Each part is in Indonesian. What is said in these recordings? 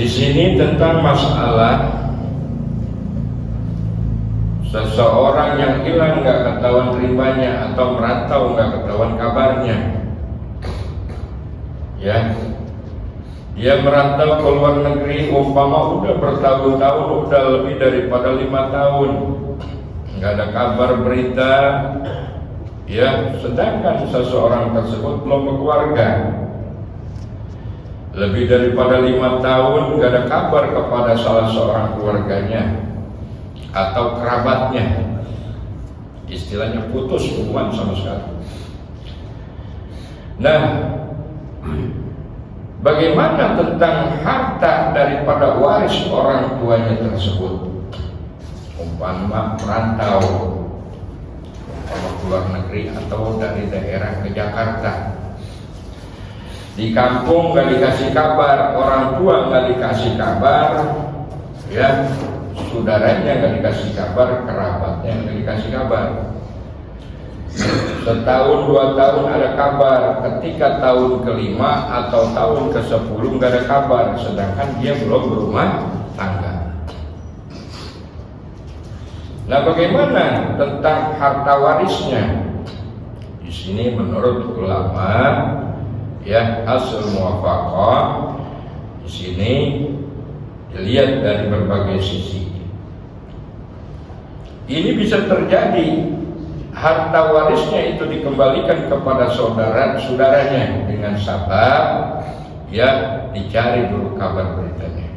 Di sini tentang masalah seseorang yang hilang nggak ketahuan rimbanya atau merantau nggak ketahuan kabarnya. Ya, dia merantau ke luar negeri, umpama udah bertahun-tahun, udah lebih daripada 5 tahun, nggak ada kabar berita. Ya, sedangkan seseorang tersebut belum berkeluarga, lebih daripada 5 tahun nggak ada kabar kepada salah seorang keluarganya atau kerabatnya, istilahnya putus hubungan sama sekali. Nah, bagaimana tentang harta daripada waris orang tuanya tersebut? Umpama merantau, umpama keluar negeri atau dari daerah ke Jakarta, di kampung nggak dikasih kabar, orang tua nggak dikasih kabar, ya, saudaranya nggak dikasih kabar, kerabatnya nggak dikasih kabar. Setahun 2 tahun ada kabar, ketika tahun ke-5 atau tahun ke-10 nggak ada kabar, sedangkan dia belum berumah tangga. Nah, bagaimana tentang harta warisnya? Di sini menurut ulama, ya, hasil muwafaqah di sini dilihat dari berbagai sisi. Ini bisa terjadi harta warisnya itu dikembalikan kepada saudara-saudaranya dengan sabab, ya, dicari dulu kabar beritanya.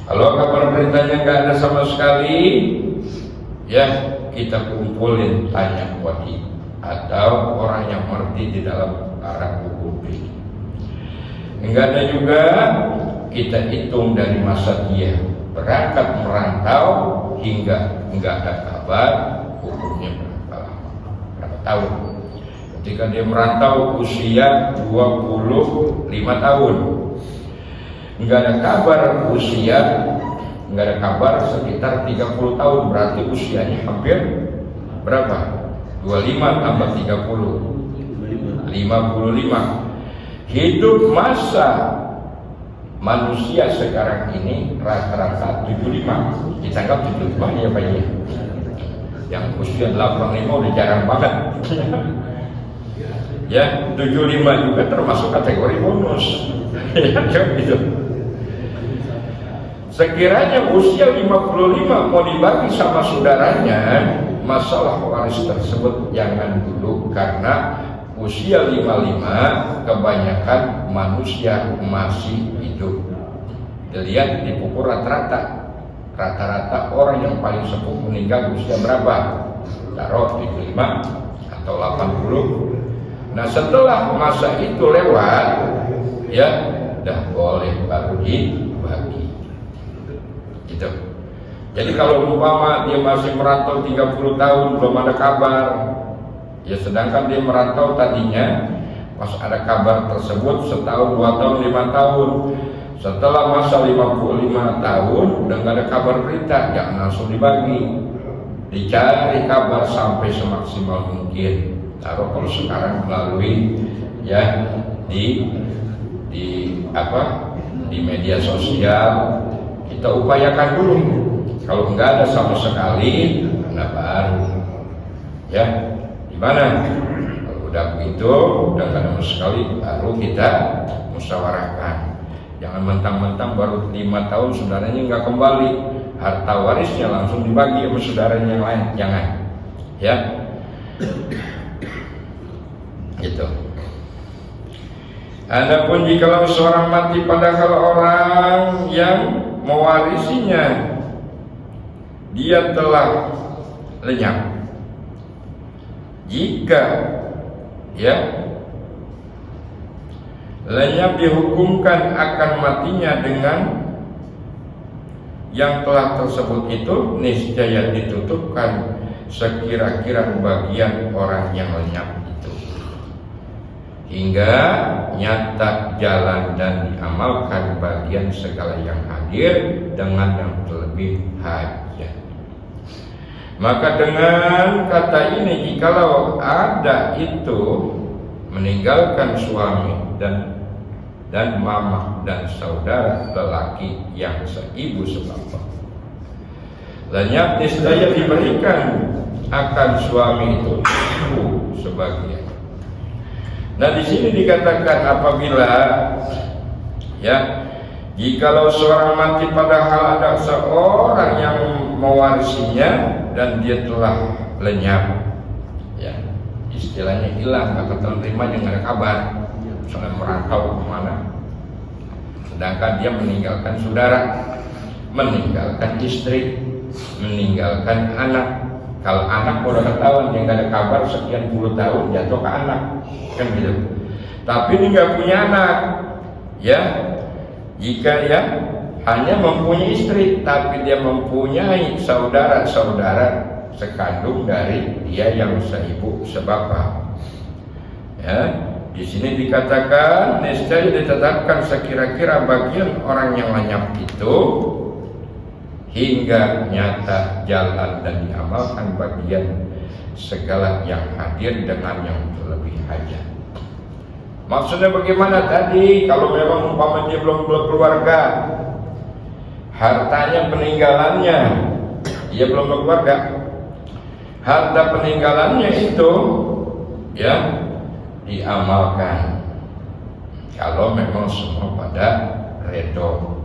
Kalau kabar beritanya nggak ada sama sekali, ya, kita kumpulin tanya wali atau orang yang mengerti di dalam arah hukum ini. Enggak ada juga, kita hitung dari masa dia berangkat merantau hingga enggak ada kabar, hukumnya berapa tahun. Ketika dia merantau usia 25 tahun, enggak ada kabar usia, enggak ada kabar sekitar 30 tahun, berarti usianya hampir berapa? 25 tambah 30, 55. Hidup masa manusia sekarang ini rata-rata 75. Kita anggap 75 ya Pak ya. Yang usia 85 udah jarang banget. Ya, 75 juga termasuk kategori bonus. Ya, gitu. Sekiranya usia 55 mau dibagi sama saudaranya, masalah waris tersebut jangan dulu, karena usia 55 kebanyakan manusia masih hidup. Dilihat di pupuk rata-rata orang yang paling sepuh meninggal usia berapa? Taruh 75 atau 80. Nah, setelah masa itu lewat, ya, dah boleh baru dibagi. Gitu. Jadi kalau umpama dia masih merantau 30 tahun belum ada kabar, ya, sedangkan dia merantau tadinya pas ada kabar tersebut setahun, 2 tahun, 5 tahun. Setelah masa 55 tahun udah gak ada kabar berita, jangan langsung dibagi. Dicari kabar sampai semaksimal mungkin. Taruh kalau sekarang melalui, ya, di media sosial, kita upayakan dulu. Kalau nggak ada sama sekali, nah baru, ya, gimana? Kalau udah begitu, udah nggak ada sama sekali, baru kita musyawarahkan. Jangan mentang-mentang baru 5 tahun saudaranya nggak kembali, harta warisnya langsung dibagi sama saudaranya yang lain, jangan, ya, gitu. Adapun jikalau seorang mati padahal orang yang mewarisinya dia telah lenyap, jika, ya, lenyap dihukumkan akan matinya dengan yang telah tersebut itu niscaya ditutupkan sekira-kira bagian orang yang lenyap itu, hingga nyata jalan dan diamalkan bagian segala yang hadir dengan yang terlebih hajat. Maka dengan kata ini, jikalau ada itu meninggalkan suami dan dan mama dan saudara lelaki yang seibu sebapak. Lenyap niscaya diberikan akan suami itu sebagian. Nah, di sini dikatakan apabila jikalau seorang mati padahal ada seorang yang mewarisinya dan dia telah lenyap, istilahnya hilang, nggak keterimanya, nggak ada kabar, misalnya merantau kemana, sedangkan dia meninggalkan saudara, meninggalkan istri, meninggalkan anak. Kalau anak udah ketahuan dia nggak ada kabar sekian puluh tahun, jatuh ke anak, kan gitu. Tapi ini nggak punya anak, jika hanya mempunyai istri, tapi dia mempunyai saudara-saudara sekandung dari dia yang seibu sebapak. Di sini dikatakan niscaya ditetapkan sekira-kira bagian orang yang lenyap itu hingga nyata jalan dan diamalkan bagian segala yang hadir dengan yang terlebih hajat. Maksudnya bagaimana tadi? Kalau memang umpama dia belum berkeluarga, hartanya peninggalannya, dia belum berkeluarga, harta peninggalannya itu diamalkan. Kalau memang semua pada redo.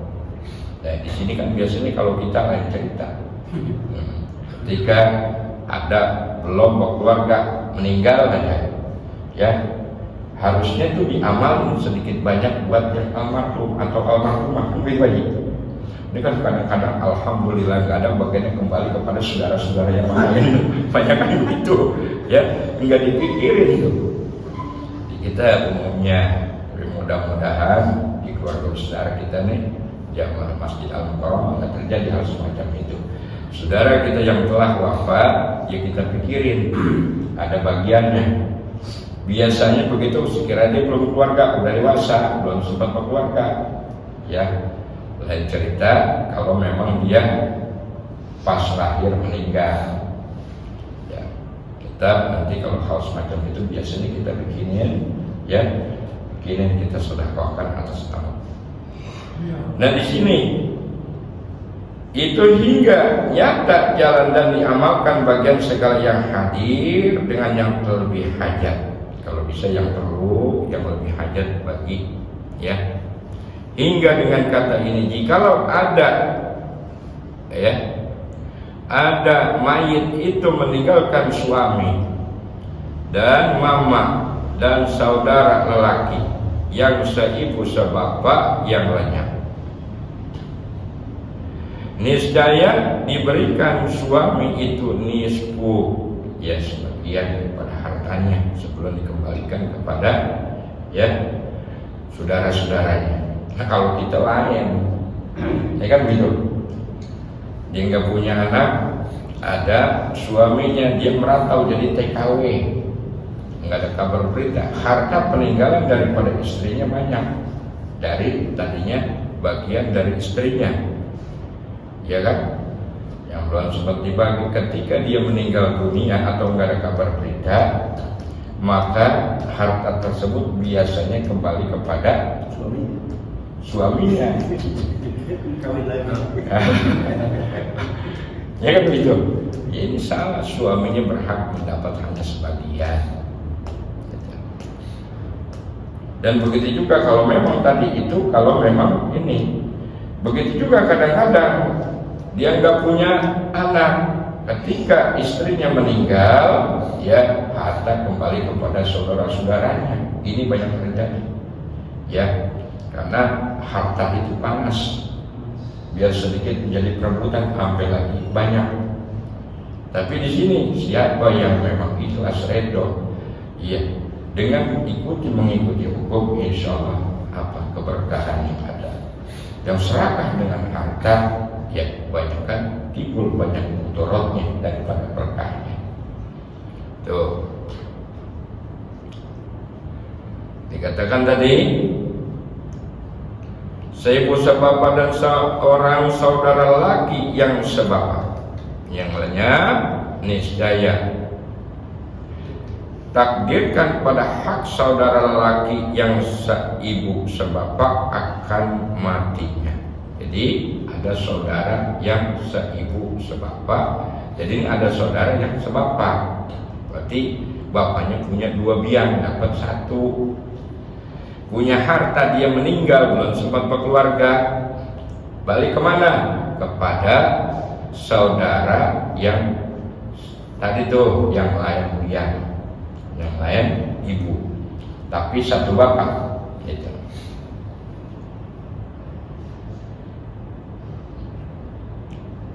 Nah, di sini kan biasanya kalau kita lain cerita. Ketika ada belum berkeluarga, meninggal aja, harusnya itu diamalin sedikit banyak buat yang almarhum atau almarhumah, pribadi. Ini kan kadang-kadang alhamdulillah nggak ada bagiannya kembali kepada saudara-saudara yang lain. Banyak kan begitu, nggak dipikirin itu. Kita umumnya mudah-mudahan di keluarga saudara kita nih, jamaah Masjid Al-Mukarramah nggak terjadi hal semacam itu. Saudara kita yang telah wafat, kita pikirin ada bagiannya. Biasanya begitu, sekiranya dia belum keluarga, udah dewasa, belum sempat berkeluarga, lain cerita kalau memang dia pas lahir meninggal. Kita nanti kalau hal semacam itu biasanya kita bikinin kita sedekahkan atas nama. Nah, di sini itu hingga nyata jalan dan diamalkan bagian segala yang hadir dengan yang terlebih hajat. Kalau bisa yang perlu, yang lebih hajat bagi, hingga dengan kata ini, jikalau ada mayit itu meninggalkan suami dan mama dan saudara lelaki yang seibu sebapak yang lenyap, niscaya diberikan suami itu nisfu, sebagian daripada hartanya sebelum dikembalikan kepada saudara-saudaranya. Nah, kalau kita lain, kan begitu. Dia nggak punya anak, ada suaminya, dia merantau jadi TKW, nggak ada kabar berita. Harta peninggalan daripada istrinya banyak, dari tadinya bagian dari istrinya, kan? Yang belum sempat dibagi. Ketika dia meninggal dunia atau nggak ada kabar berita, maka harta tersebut biasanya kembali kepada suaminya. Kan begitu. Ini salah, suaminya berhak mendapat hanya sebagian. Dan begitu juga kalau memang tadi itu, kalau memang ini, begitu juga kadang-kadang dia nggak punya anak, ketika istrinya meninggal, harta kembali kepada saudara-saudaranya. Ini banyak terjadi, karena harta itu panas, biar sedikit menjadi perebutan, sampai lagi banyak. Tapi di sini siapa yang memang ikhlas redho, dengan mengikuti hukum, insya Allah keberkahan yang ada. Yang serakah dengan harta, banyak kan timbul banyak mudaratnya daripada berkahnya. Tuh dikatakan tadi, seibu sebapak dan seorang saudara laki yang sebapak yang lenyap, niscaya takdirkan pada hak saudara lelaki yang seibu sebapak akan matinya. Jadi ada saudara yang seibu sebapak. Jadi ada saudara yang sebapak. Berarti bapaknya punya 2 biang, dapat 1. Punya harta, dia meninggal belum sempat berkeluarga. Balik kemana? Kepada saudara yang tadi tuh, yang lain biang, yang lain ibu, tapi 1 bapak. Gitu.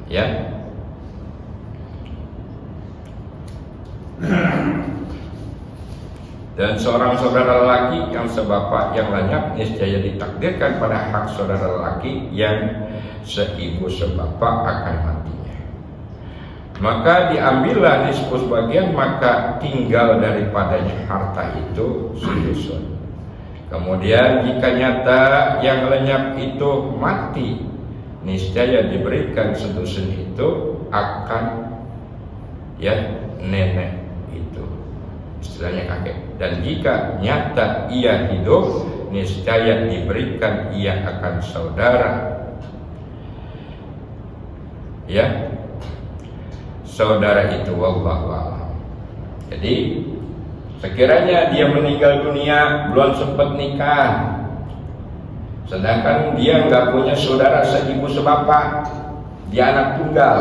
Ya. Dan seorang saudara lelaki yang sebapak yang lenyap niscaya ditakdirkan pada hak saudara lelaki yang seibu sebapak akan matinya. Maka diambillah nisfu sebagian, maka tinggal daripadanya harta itu sudusun. Kemudian jika nyata yang lenyap itu mati, niscaya diberikan sudusun itu akan nenek itu, istilahnya kakek. Dan jika nyata ia hidup, niscaya diberikan ia akan saudara, saudara itu, wallahu a'lam. Jadi sekiranya dia meninggal dunia belum sempat nikah, sedangkan dia nggak punya saudara seibu sebapak, dia anak tunggal,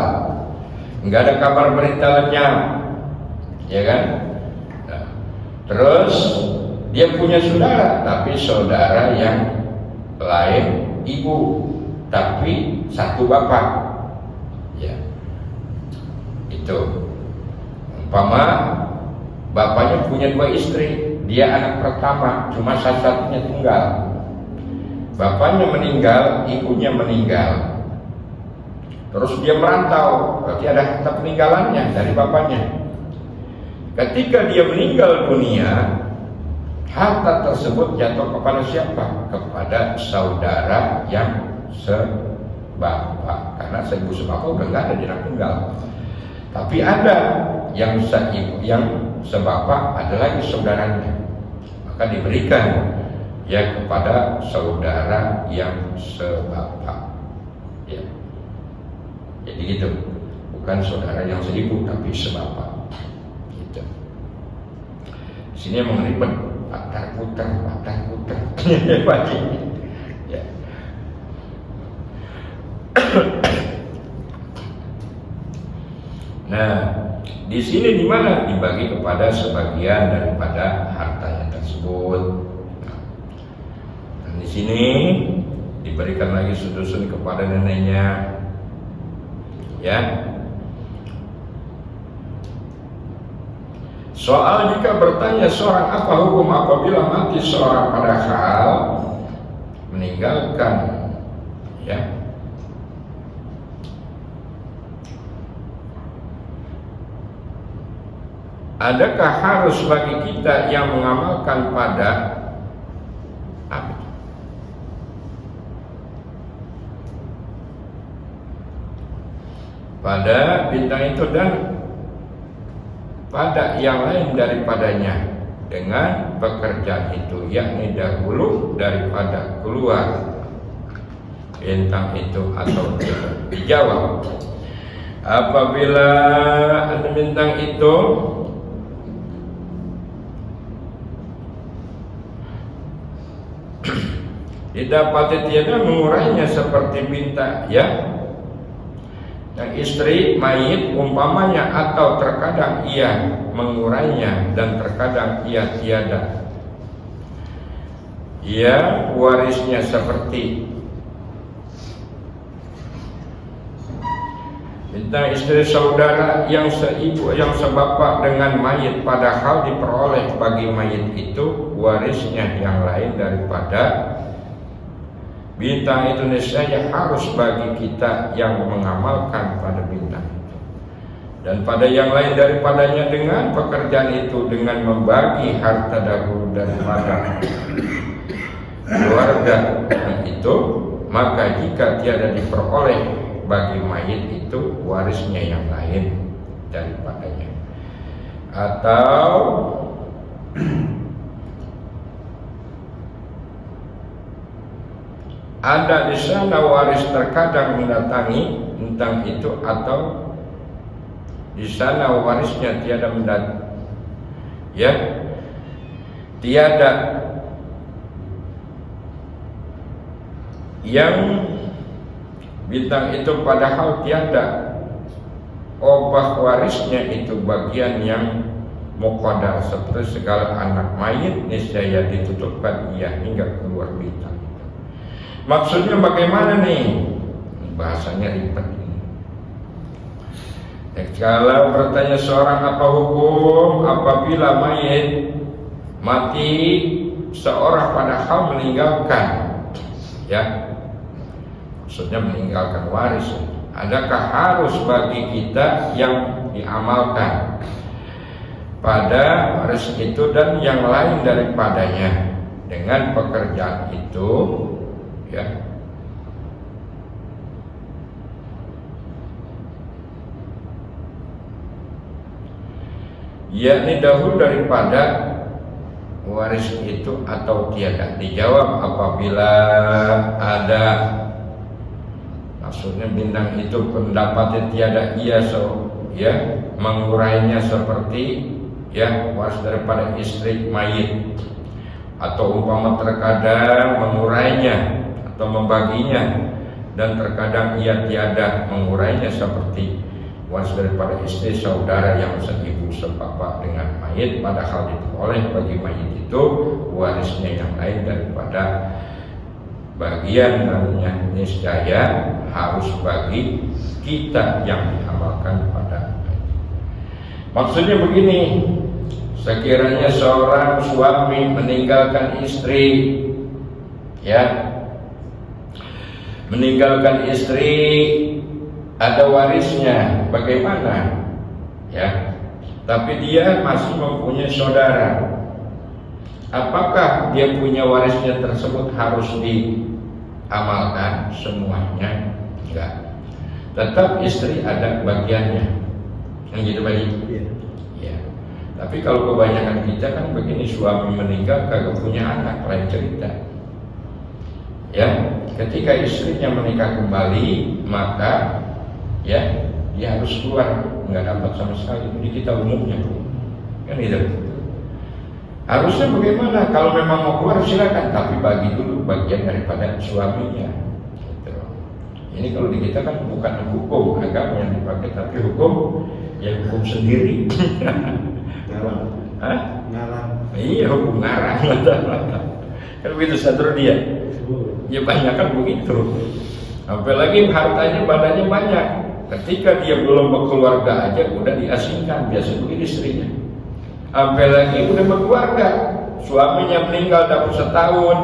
nggak ada kabar berita lenyap, ya kan? Nah, terus dia punya saudara, tapi saudara yang lain ibu, tapi 1 bapak, ya. Itu umpama bapaknya punya 2 istri, dia anak pertama, cuma satu-satunya tunggal. Bapaknya meninggal, ibunya meninggal, terus dia merantau, berarti ada harta peninggalannya dari bapaknya. Ketika dia meninggal dunia, harta tersebut jatuh kepada siapa? Kepada saudara yang sebapak, karena seibu sebapak udah nggak ada di anak tunggal. Tapi ada yang seibu, yang sebapak, ada lagi saudaranya, maka diberikan kepada saudara yang sebapak, ya. Jadi gitu, bukan saudara yang seibu tapi sebapak. Gitu. Di sini emang ribet, patah putar. Ya. Nah, di sini di mana dibagi kepada sebagian daripada hartanya tersebut. Dan di sini diberikan lagi sudusun kepada neneknya, ya. Soal jika bertanya seorang apa hukum apabila mati seorang padahal meninggalkan, ya, adakah harus bagi kita yang mengamalkan pada bintang itu dan pada yang lain daripadanya dengan pekerjaan itu, yakni dahulu daripada keluar bintang itu atau tidak? Dijawab, apabila ada bintang itu didapati tiada mengurainya seperti bintang, ya, dan istri mayit umpamanya, atau terkadang ia mengurainya dan terkadang ia tiada, ia warisnya seperti bintang istri saudara yang seibu yang sebapak dengan mayit, padahal diperoleh bagi mayit itu warisnya yang lain daripada bintang itu, niscaya harus bagi kita yang mengamalkan pada bintang itu dan pada yang lain daripadanya dengan pekerjaan itu, dengan membagi harta dahulu daripada keluarga itu. Maka jika tiada diperoleh bagi mayit itu warisnya yang lain daripadanya, atau Ada di sana waris terkadang mendatangi tentang itu, atau di sana warisnya tiada mendatangi, ya, tiada yang bintang itu padahal tiada obah warisnya itu bagian yang muqaddar, seperti segala anak mayit niscaya ditutupkan ia hingga keluar bintang. Maksudnya bagaimana nih? Bahasanya ribet ini. Kalau bertanya seorang apa hukum apabila mayit mati seorang padahal meninggalkan, ya, maksudnya meninggalkan waris, adakah harus bagi kita yang diamalkan pada waris itu dan yang lain daripadanya dengan pekerjaan itu, ya, yakni dahulu daripada waris itu atau tiada? Dijawab apabila ada, maksudnya bintang itu pendapatnya tiada, ia ya mengurainya seperti, ya, waris daripada istri mayit, atau umpama terkadang mengurainya atau membaginya, dan terkadang ia tiada mengurainya seperti waris daripada istri saudara yang seibu sebapak dengan mayit, padahal diperoleh bagi mayit itu warisnya yang lain daripada bagian namanya niscaya harus bagi kita yang diamalkan pada mayit. Maksudnya begini, sekiranya seorang suami meninggalkan istri, ya, meninggalkan istri, ada warisnya, bagaimana? Ya, tapi dia masih mempunyai saudara. Apakah dia punya warisnya tersebut harus diamalkan semuanya? Enggak. Tetap istri ada bagiannya. Yang gitu baik. Ya. Tapi kalau kebanyakan kita kan begini, suami meninggal kagak punya anak, lain cerita. Ya, ketika istrinya menikah kembali, maka, ya, dia harus keluar, nggak dapat sama sekali. Ini kita umumnya, kan gitu. Harusnya bagaimana? Kalau memang mau keluar silakan, tapi bagi dulu bagian daripada suaminya. Gitu. Ini kalau di kita kan bukan hukum agama yang dipakai, tapi hukum, ya, hukum sendiri. Ngarang. Hah? Ngarang. Iya, hukum ngarang. Kan begitu sadar dia. Ya banyak kan begitu. Apalagi hartanya badannya banyak. Ketika dia belum berkeluarga aja udah diasingkan, biasa begitu istrinya. Apalagi udah berkeluarga, suaminya meninggal dapat setahun,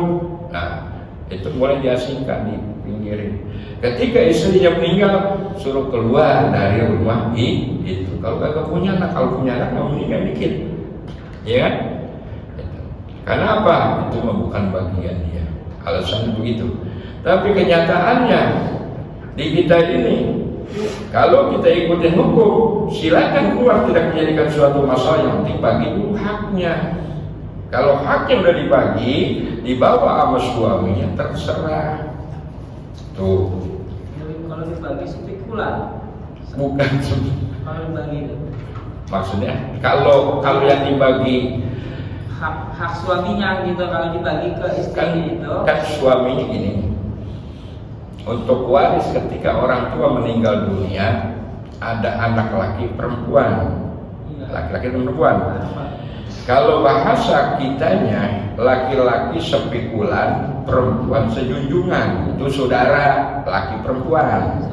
nah itu mulai diasingkan, dipinggirin. Ketika istrinya meninggal, suruh keluar dari rumah itu. Kalau gak punya anak, kalau punya anak mau meninggal dikit, ya kan? Karena apa? Itu bukan bagian dia. Alasannya begitu. Tapi kenyataannya di kita ini, kalau kita ikutin hukum, silakan keluar, tidak menjadikan suatu masalah, yang penting bagi dulu haknya. Kalau haknya udah dibagi, dibawa sama suaminya, terserah. Tuh. Kalau dibagi spekulan. Bukan. Kalau dibagi itu. Maksudnya, kalau yang dibagi hak suaminya gitu, kalau dibagi ke istri itu. Kan suaminya gini. Untuk waris ketika orang tua meninggal dunia, ada anak laki perempuan, laki-laki dan perempuan. Kalau bahasa kitanya, laki-laki sepikulan, perempuan sejunjungan, itu saudara laki perempuan.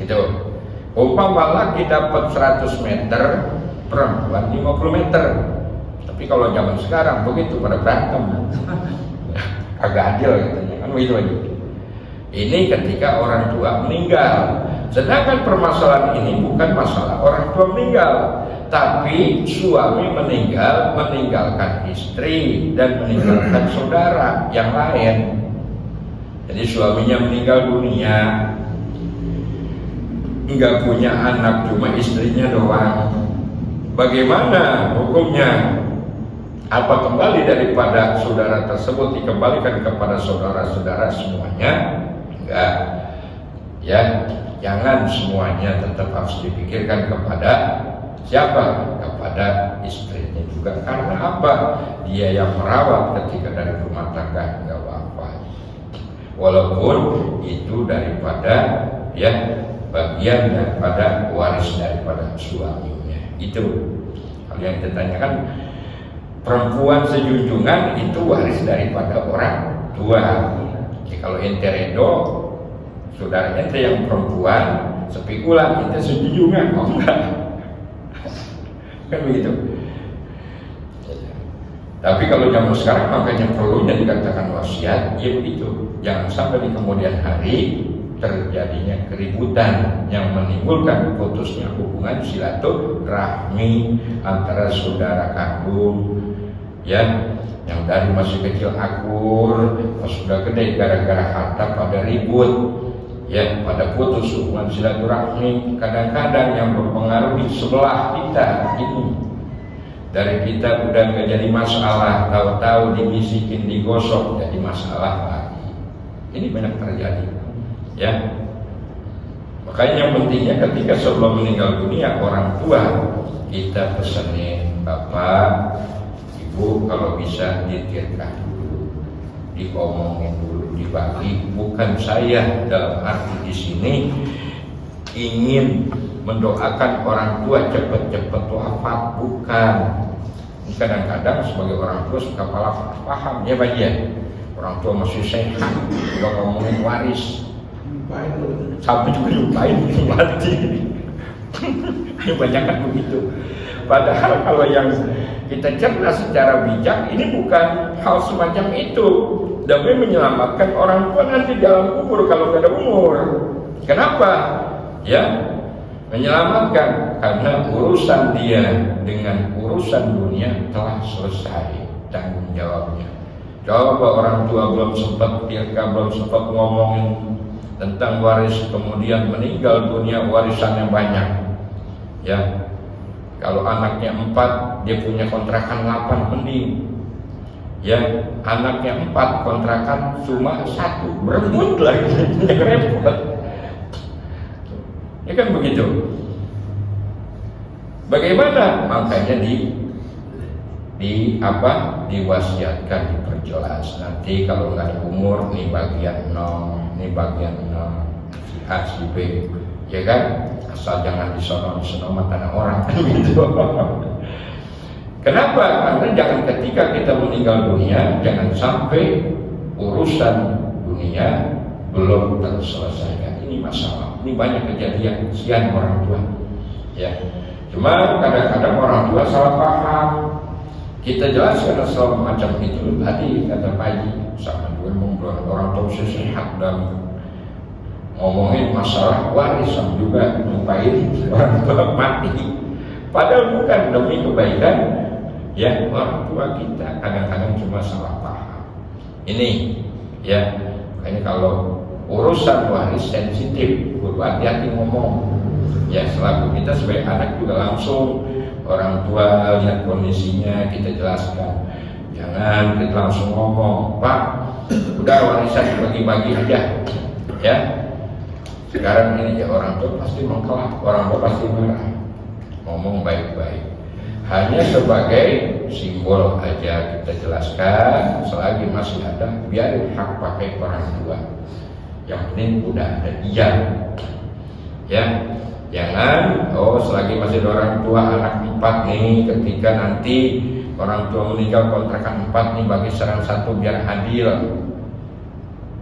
Gitu. Umpama laki dapat 100 meter, perempuan 50 meter. Tapi kalau zaman sekarang begitu pada berantem, agak adil katanya, kan begitu aja. Ini ketika orang tua meninggal. Sedangkan permasalahan ini bukan masalah orang tua meninggal, tapi suami meninggal, meninggalkan istri dan meninggalkan saudara yang lain. Jadi suaminya meninggal dunia, enggak punya anak, cuma istrinya doang. Bagaimana hukumnya? Apa kembali daripada saudara tersebut dikembalikan kepada saudara-saudara semuanya? Enggak. Ya, jangan semuanya, tetap harus dipikirkan kepada siapa? Kepada istrinya juga. Karena apa? Dia yang merawat ketika dari rumah tangga enggak wafat. Walaupun itu daripada ya bagian daripada waris daripada suaminya. Itu hal yang ditanyakan, perempuan sejunjungan itu waris daripada orang tua. Ya, kalau ente redo, saudara ente yang perempuan sepikulan, ente sejunjungan, oh enggak. Kan begitu. Tapi kalau zaman sekarang makanya perlunya dikatakan wasiat, ya begitu. Jangan sampai di kemudian hari terjadinya keributan yang menimbulkan putusnya hubungan silaturahmi antara saudara kandung, ya, yang dari masih kecil akur, pas sudah gede gara-gara harta pada ribut, ya, pada putus hubungan silaturahmi. Kadang-kadang yang mempengaruhi sebelah kita ini. Dari kita udah gak jadi masalah, tahu-tahu dibisikin, digosok, jadi masalah lagi. Ini banyak terjadi, ya. Makanya yang pentingnya ketika sebelum meninggal dunia orang tua, kita pesenin bapak, ibu kalau bisa ditirkan dulu, diomongin dulu, dibagi. Bukan saya dalam arti di sini ingin mendoakan orang tua cepet-cepet wafat, bukan. Kadang-kadang sebagai orang tua suka paham ya bagian orang tua masih sehat, udah ngomongin waris, sampai juga lupain mati. Banyak kan begitu. Padahal kalau yang kita cerdas secara bijak, ini bukan hal semacam itu demi menyelamatkan orang tua nanti dalam kubur kalau nggak ada umur. Kenapa? Ya, menyelamatkan karena urusan dia dengan urusan dunia telah selesai tanggung jawabnya. Coba orang tua belum sempat belum sempat ngomongin tentang waris, kemudian meninggal dunia warisannya banyak. Ya, kalau anaknya 4 dia punya kontrakan 8 mending. Ya, anaknya 4 kontrakan cuma 1, berebut lagi, repot. Ya kan begitu. Bagaimana? Makanya diwasiatkan, diperjelas. Nanti kalau nggak ada umur, nih bagian 0, nih bagian 0, si A, si B, ya kan? Asal jangan disono tanah orang, kan gitu. Kenapa? Karena jangan ketika kita meninggal dunia, jangan sampai urusan dunia belum terselesaikan. Ini masalah. Ini banyak kejadian, kesian orang tua. Ya, cuma kadang-kadang orang tua salah paham. Kita jelaskan soal macam itu tadi kata Pak Haji, sama juga ngobrol orang tua sehat dan ngomongin masalah warisan juga lupain orang tua mati. Padahal bukan demi kebaikan ya orang tua kita, kadang-kadang cuma salah paham. Ini ya, makanya kalau urusan waris sensitif, kudu hati-hati ngomong. Ya, selaku kita sebagai anak juga langsung orang tua lihat kondisinya kita jelaskan. Jangan kita langsung ngomong, Pak, udah warisan bagi-bagi aja. Ya. Sekarang ini ya orang tua pasti mengkelak, orang tua pasti marah. Ngomong baik-baik. Hanya sebagai simbol aja kita jelaskan, selagi masih ada biarin hak pakai orang tua. Yang penting udah ada dia, ya. Jangan selagi masih ada orang tua anak 4 nih, ketika nanti orang tua meninggal kontrakan 4 nih bagi serang 1 biar adil.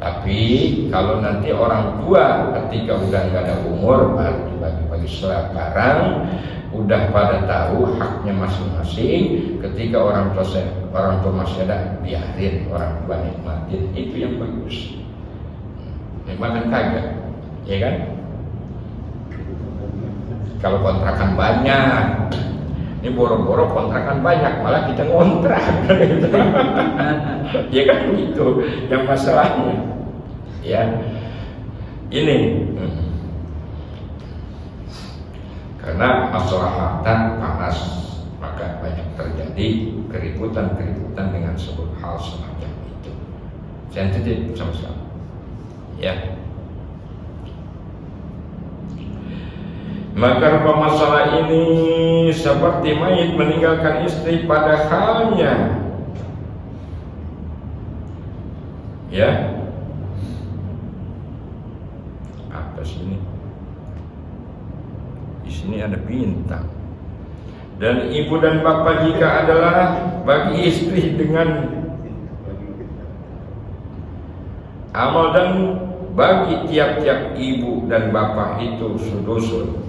Tapi kalau nanti orang tua ketika udah nggak ada umur baru dibagi-bagi. Sekarang udah pada tahu haknya masing-masing. Ketika orang tua masih ada, biarin orang tua nikmatin, itu yang bagus. Memang kagak, ya kan? Kalau kontrakan banyak, ini boro-boro kontrakan banyak, malah kita ngontrak, ya kan begitu. Yang masalahnya, ya ini, karena masalah harta panas, maka banyak terjadi keributan dengan sebut hal semacam itu. Sensitif sama-sama. Ya. Maka masalah ini seperti mayit meninggalkan istri pada halnya, ya. Apa sini? Di sini ada bintang. Dan ibu dan bapak jika adalah bagi istri dengan amal, dan bagi tiap-tiap ibu dan bapak itu sudusul.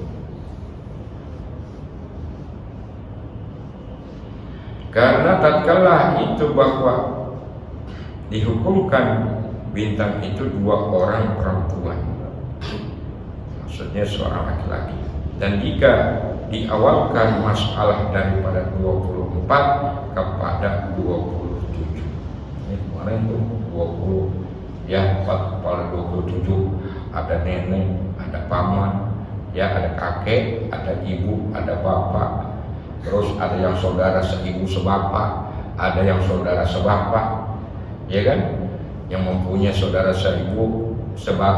Karena tatkala itu bahwa dihukumkan bintang itu 2 orang perempuan, maksudnya seorang laki-laki, dan jika diawalkan masalah daripada 24 kepada 27, ini kemarin tuh 20 ya, 4 kepala 27, ada nenek, ada paman, ya, ada kakek, ada ibu, ada bapak, terus ada yang saudara seibu sebapak, ada yang saudara sebapak, ya kan, yang mempunyai saudara seibu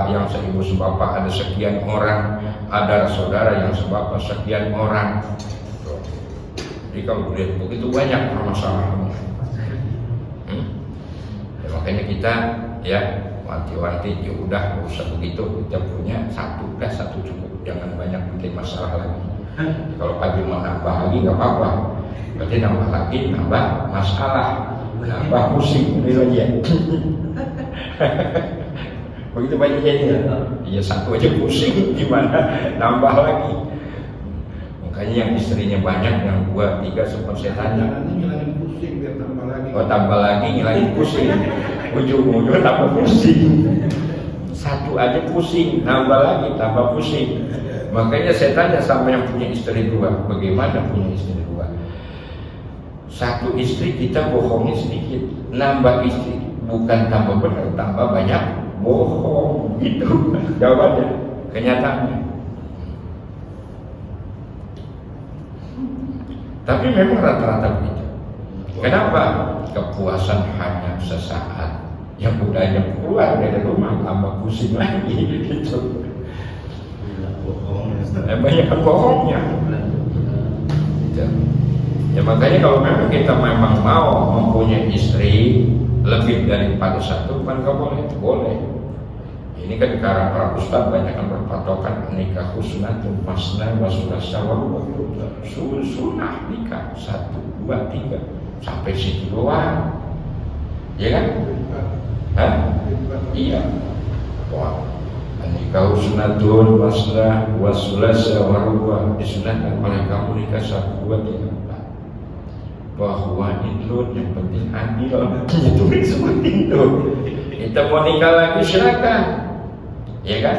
yang seibu sebapak ada sekian orang, ada saudara yang sebapak sekian orang. Jadi kalau lihat begitu banyak permasalahannya, ya, makanya kita ya wanti-wanti, ya udah nggak usah begitu, kita punya satu cukup, jangan banyak bikin masalah lagi. Kalau pagi mau nambah lagi nggak apa-apa, berarti nambah lagi nambah masalah, nambah pusing itu aja. Begitu banyak jadinya, iya satu aja pusing, gimana nambah lagi. Makanya yang istrinya banyak, yang 2, 3 sempat saya tanya. Ngilangin pusing biar tambah lagi. Oh tambah lagi ngilangin pusing, ujung-ujungnya tambah pusing. Satu aja pusing, nambah lagi tambah pusing. Makanya saya tanya sama yang punya istri 2, bagaimana punya istri 2? Satu istri kita bohongin sedikit, nambah istri bukan tambah benar, tambah banyak bohong, gitu jawabannya, kenyataannya. Tapi memang rata-rata begitu. Kenapa? Kepuasan hanya sesaat, yang udahnya keluar dari rumah tambah pusing lagi, gitu. Banyak bohongnya. Ya makanya kalau memang kita memang mau mempunyai istri lebih daripada 1, kan nggak boleh? Boleh. Ini kan sekarang para ustaz banyak yang berpatokan nikah husnatun masna wa sulasa wa ruba. Sunnah nikah 1, 2, 3 sampai situ doang. Ya kan? Hah? Iya. Wah. Nikah husnatun masna wa sulasa wa ruba, disunahkan oleh kamu nikah 1, 2, 3, 4. Bahwa itu yang penting adil, itu seperti itu. Kita mau nikah lagi silakan, ya kan?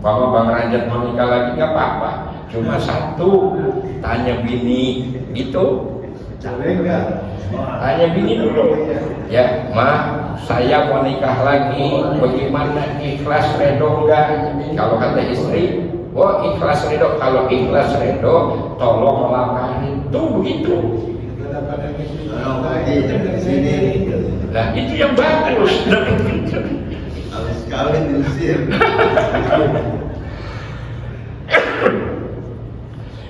Bapak Bang Rajat mau nikah lagi nggak apa-apa, cuma 1 tanya bini itu, tanya bini dulu, ya mah saya mau nikah lagi, bagaimana, ikhlas redo enggak? Kalau kata istri, oh ikhlas redo, kalau ikhlas redo tolong lamarin, tuh begitu. Nah itu yang bagus. Harus kawin di Mesir.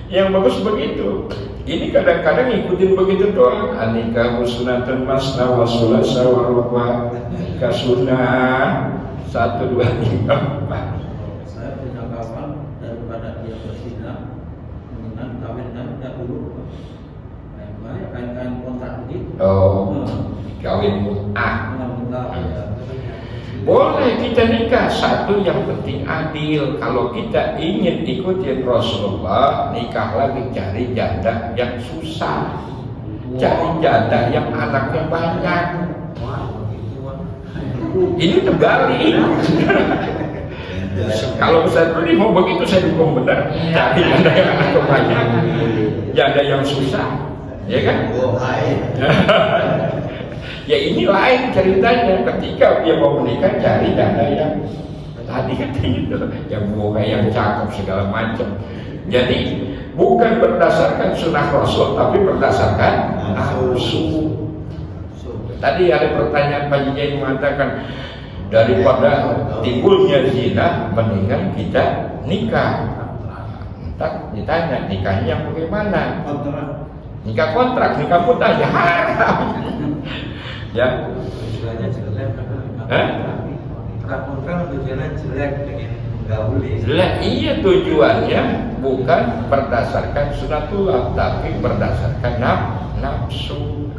Yang bagus begitu. Ini kadang-kadang ikutin begitu doang. Anika husnatun masna wa sulasa wa ruba. Nikah sunnah 1, 2, 3, 4. Saya punya kawan daripada dia berzina, mendingan kawin dahulu. Kain kontrak begitu. Oh, kawin mut'ah. Boleh kita nikah, 1 yang penting adil. Kalau kita ingin ikuti Rasulullah, nikah lagi cari janda yang susah, cari janda yang anaknya banyak. Ini terbalik. Kalau saya dulu mau begitu, saya dukung benar. Cari janda yang anaknya banyak, janda yang susah. Ya kan? Ya ini lain ceritanya. Ketika dia mau menikah, cari janda yang tadi katanya itu, yang muka yang cakep segala macam. Jadi bukan berdasarkan sunnah Rasul, tapi berdasarkan nafsu. Tadi ada pertanyaan Pak Jijai mengatakan daripada timbulnya zina, mendingan kita nikah. Entar ditanya nikahnya yang bagaimana? Nikah kontrak, nikah mutah ya haram. Ya. Tujuannya jelek kontrak tujuannya jelek dengan gauli. Iya, tujuannya bukan berdasarkan sunatullah, tapi berdasarkan nafsu.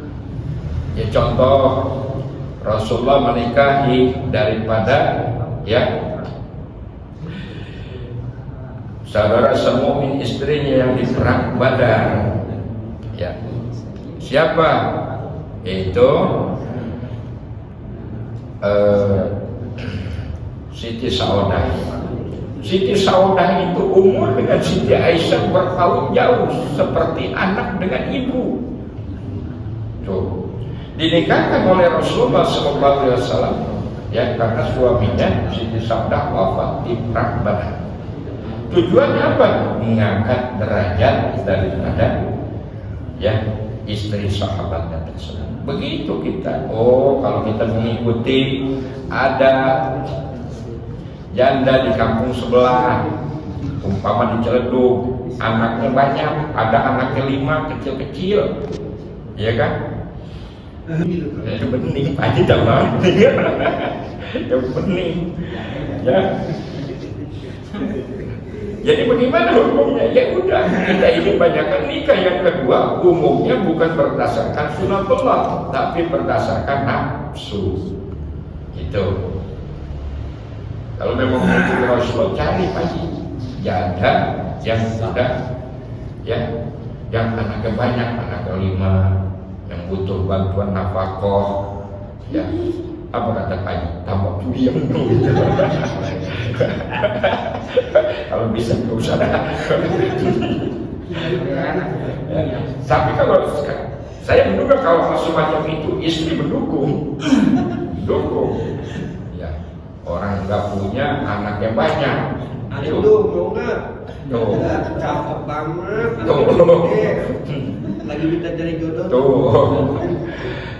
Ya contoh Rasulullah menikahi daripada saudara semumin istrinya yang di perang Badar. Ya. Siapa? Itu Siti Saudah. Siti Saudah itu umur dengan Siti Aisyah bertahun jauh, seperti anak dengan ibu. Tuh. Dinikahkan oleh Rasulullah SAW karena suaminya Siti Saudah wafat di perang Badar. Tujuannya apa? Mengangkat derajat daripada istri sahabatnya tersebut. Begitu kita. Kalau kita mengikuti ada janda di kampung sebelah, umpama di Ciledug, anaknya banyak, ada anaknya 5 kecil-kecil, ya kan? Itu bening, aja jangan, yang bening, ya. Jadi bagaimana hukumnya? Ya udah, kita ini banyakkan nikah. Yang kedua, umumnya bukan berdasarkan sunatullah, tapi berdasarkan nafsu. Itu. Kalau memang mungkin Rasulullah cari pasti janda yang sudah, yang anaknya banyak, anaknya 5, yang butuh bantuan nafkah, apa kata Pak Haji? Tambah diam dulu. Kalau bisa nggak usah. Tapi kalau saya menduga kalau semacam itu istri mendukung, ya orang nggak punya anaknya banyak. Itu mau nggak? Cakep banget. Lagi kita cari jodoh. Tuh.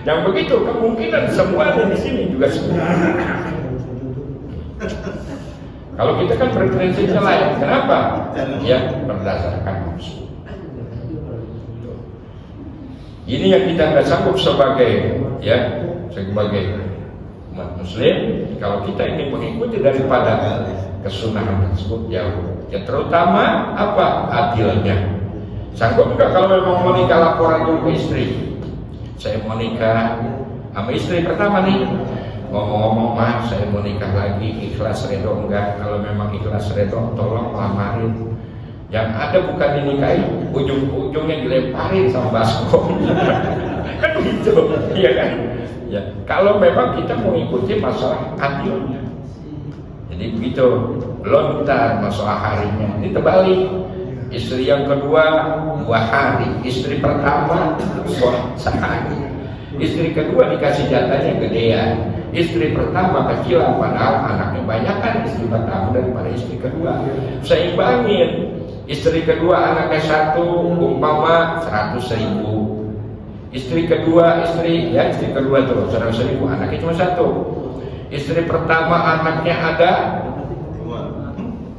Yang begitu kemungkinan semuanya di sini juga sebenarnya. Kalau kita kan preferensinya lain, kenapa? Ya berdasarkan nafsu. Ini yang kita nggak sanggup sebagai umat Muslim. Kalau kita ini mengikuti daripada kesunahan tersebut jauh. Ya terutama apa? Adilnya. Sanggup nggak kalau memang mau nikah laporan dulu ke istri? Saya mau nikah sama istri pertama nih. Ngomong-ngomong mah saya mau nikah lagi, ikhlas redho enggak? Kalau memang ikhlas redho tolong lamarin. Yang ada bukan dinikahi, ujung-ujungnya dilemparin sama baskom. Kan begitu, iya kan? Ya, kalau memang kita mengikuti masalah adilnya. Jadi begitu, lontar masalah harinya. Ini terbalik. Istri yang kedua 2 hari, istri pertama sehari. Istri kedua dikasih jatahnya gedean. Istri pertama kecilan padahal anaknya banyak kan istri pertama daripada istri kedua. Seimbangin. Istri kedua anaknya 1 umpama 100.000. Istri kedua istri kedua tuh 100.000 anaknya cuma 1. Istri pertama anaknya ada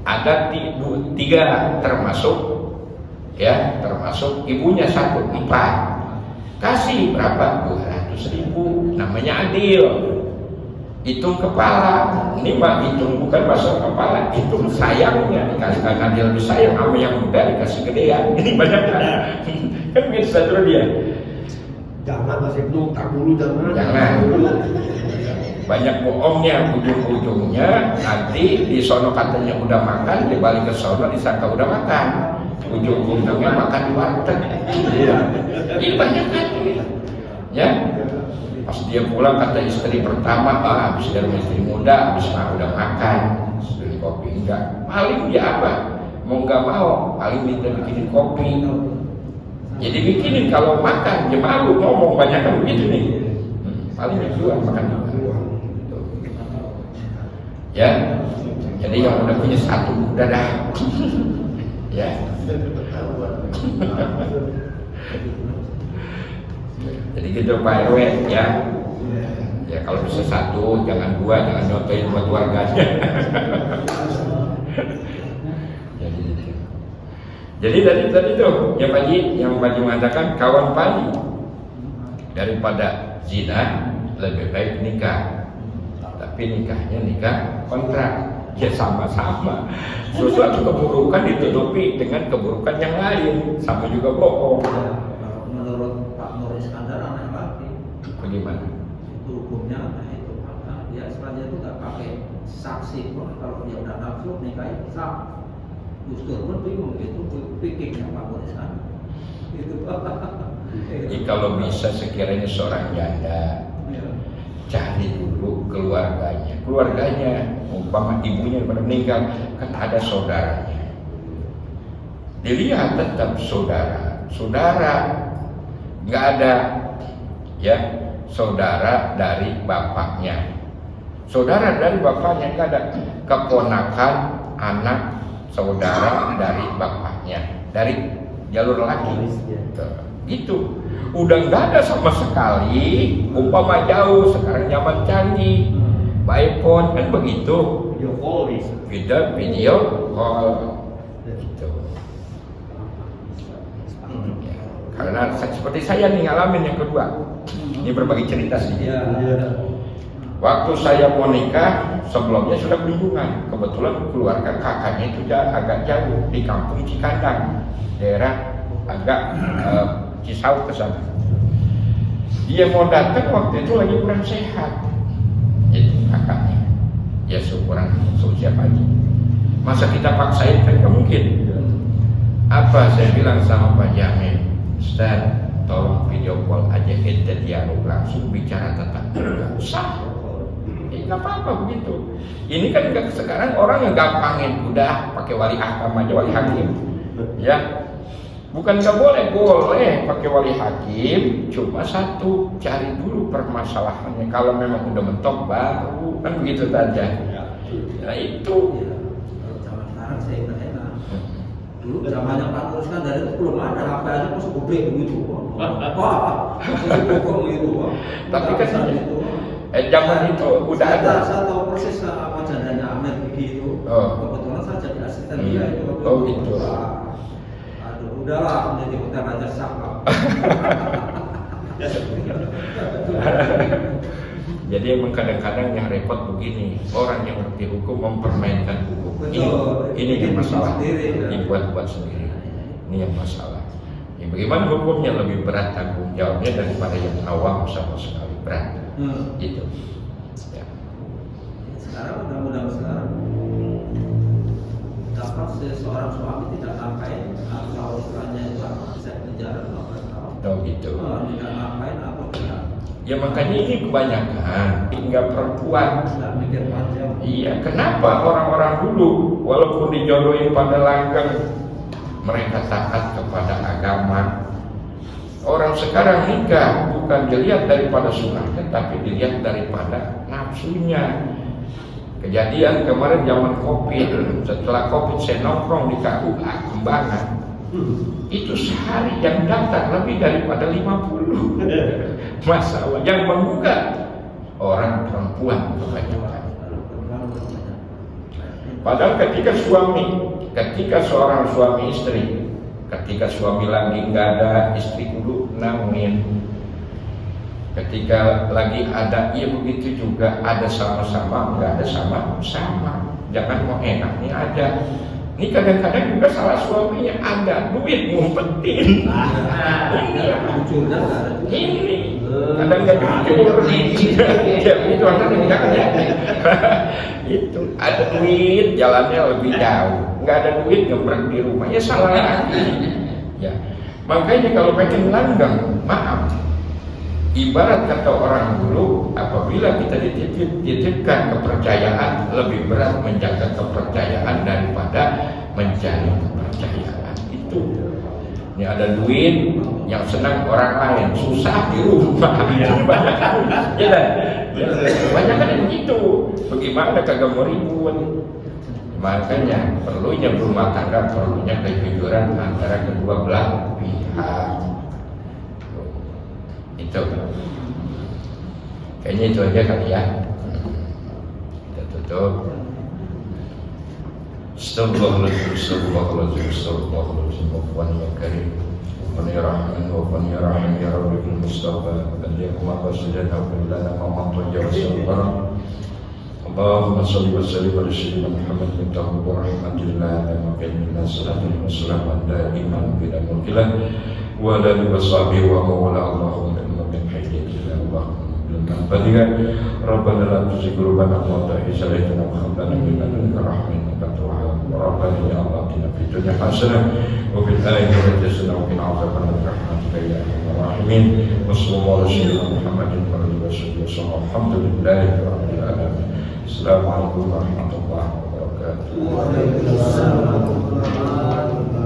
3 termasuk ibunya 1, 4. Kasih berapa? 200.000. Namanya adil. Hitung kepala. Ini mah hitung bukan masalah kepala, hitung sayangnya. Dikasihkan adil lebih sayang sama yang muda dikasih gedean. Ini banyak kan? Kan begitu saja dia. Jangan kasih tak dulu Jangan. Banyak bohongnya, ujung-ujungnya nanti di sono katanya udah makan, dibalik ke sono disangka udah makan. Ujung-ujungnya makan di warteg. Ini banyak kan? Ya. Pas dia pulang kata istri pertama, habis dari istri muda, habis udah makan, beli kopi enggak. Paling dia apa? Mau nggak mau, paling minta bikinin kopi. Jadi bikinin kalau makan, dia malu ngomong banyak kan begitu nih. Paling dijual makan juga. Ya, jadi yang udah punya 1 udah dah. Ya. Jadi gitu Pak RW ya. Ya kalau bisa satu, jangan dua, jangan nyontohin buat keluarganya. Jadi tadi tuh yang Pak Haji mengatakan kawan Pak daripada zina lebih baik nikah. Tapi nikahnya nikah kontrak. Ya sama-sama. Sesuatu keburukan ditutupi dengan keburukan yang lain, sama juga bohong. Menurut Pak Nur Iskandar anak laki. Bagaimana? Itu hukumnya nah itu karena dia sebenarnya itu nggak pakai saksi pun kalau dia udah nafsu nikahin sah. Gus Dur pun bingung itu pikirnya Pak Nur Iskandar. Itu Jadi kalau bisa sekiranya seorang janda cari dulu keluarganya umpama ibunya pada meninggal kan ada saudaranya, dilihat tetap saudara nggak ada ya saudara dari bapaknya nggak ada, keponakan anak saudara dari bapaknya dari jalur laki gitu. Udah nggak ada sama sekali, umpama jauh, sekarang zaman canggih, by phone kan begitu, Video call bisa. video call gitu. Ya, karena seperti saya nih ngalamin yang kedua, ini berbagi cerita sih. Waktu saya mau nikah, sebelumnya sudah kunjungan, kebetulan keluarga kakaknya itu agak jauh di kampung Cikandang, daerah agak Cisau ke sana. Dia mau datang waktu itu lagi kurang sehat. Itu kakaknya. Ya syukuran seusia pagi. Masa kita paksain kan gak mungkin. Apa saya bilang sama Pak Jamin, Ustaz, tolong video call aja kita dialog langsung bicara tentang keluarga. Sah. Nggak apa-apa begitu. Ini kan sekarang orang yang gampangin, udah pakai wali ahkam aja, wali hakim. Ya. Bukan nggak boleh pakai wali hakim, cuma satu, cari dulu permasalahannya. Kalau memang udah mentok baru kan begitu saja. Nah itu. Zaman sekarang saya enak. Dulu zamannya Pak Nur Iskandar itu belum ada HP aja masuk gede begitu. Wah, masuk kok begitu. Tapi kan zaman itu udah ada. Saya tahu persis apa jandanya Ahmed Gigi itu. Kebetulan saya jadi asisten dia itu. Oh gitu. Udahlah, menjadi hotel Raja Saka. Jadi emang kadang-kadang yang repot begini, orang yang ngerti hukum mempermainkan hukum. Betul. Ini yang masalah, Sendiri, ya. dibuat-buat sendiri. Ini yang masalah. Ya, bagaimana hukumnya lebih berat tanggung jawabnya daripada yang awam sama sekali berat. Itu. Ya. Sekarang mudah-mudahan sekarang dapat seorang suami tidak sampai atau istilahnya itu bisa penjara 15 tahun. Oh gitu. Tidak ngapain atau tidak. Ya makanya ini kebanyakan hingga perempuan. Tidak mikir panjang. Iya, kenapa orang-orang dulu walaupun dijodohin pada langgeng mereka taat kepada agama. Orang sekarang nikah bukan dilihat daripada sunnahnya, tapi dilihat daripada nafsunya. Kejadian kemarin zaman Covid, setelah Covid saya nongkrong di KUA Kembangan. Itu sehari yang daftar lebih daripada 50. Masalah yang menggugat orang perempuan kebanyakan. Padahal ketika seorang suami istri, ketika suami lagi nggak ada, istri kudu nangin. Ketika lagi ada, ya begitu juga, ada sama-sama, nggak ada sama-sama. Jangan mau enaknya aja. Ini kadang-kadang juga salah suaminya, ada duit ngumpetin. Jujurnya nggak ada. Ini kadang nggak jujur. Ya itu anak jangan ya. Itu ada duit, jalannya lebih jauh. Nggak ada duit ngebrek di rumah, ya salah lagi. Ya makanya kalau pengen langgeng, maaf. Ibarat kata orang dulu, apabila kita dititipkan kepercayaan, lebih berat menjaga kepercayaan daripada mencari kepercayaan. Itu. Ini ada duit yang senang orang lain, susah di rumah. Banyak kan begitu. Bagaimana kagak mau ribut? Makanya perlunya rumah tangga, perlunya kejujuran antara kedua belah pihak. Itu. Kayaknya itu aja kali ya. Kita tutup. Astagfirullahaladzim, astagfirullahaladzim, astagfirullahaladzim, wafwan ya karim, wafwan ya rahman, wafwan ya rahim, ya rabbi fil mustafa, baliyakum aqasidan hafil lana ma'amatu ya wassalamu. Allahumma salli wa sallim ala sayyidina Muhammad mintahu wa rahmatillah wa kalimina salatu wa salamu ala iman bila mulkilah wa ala wa sahbihi wa mawala Allahumma min hayyatillah Allahumma Fatiha Rabbana la tuzigh qulubana ba'da idh hadaytana wa hab lana min ladunka rahmatan innaka antal wahhab Rabbana ya Allah atina fid dunya hasanah wa fil akhirati hasanah wa qina adzabannar rahmatika ya arhamar rahimin wa sallallahu alaihi wa sallam Muhammadin wa alihi wa sahbihi alhamdulillahi rabbil alamin. Assalamualaikum warahmatullahi wabarakatuh. Waalaikumsalam warahmatullahi wabarakatuh.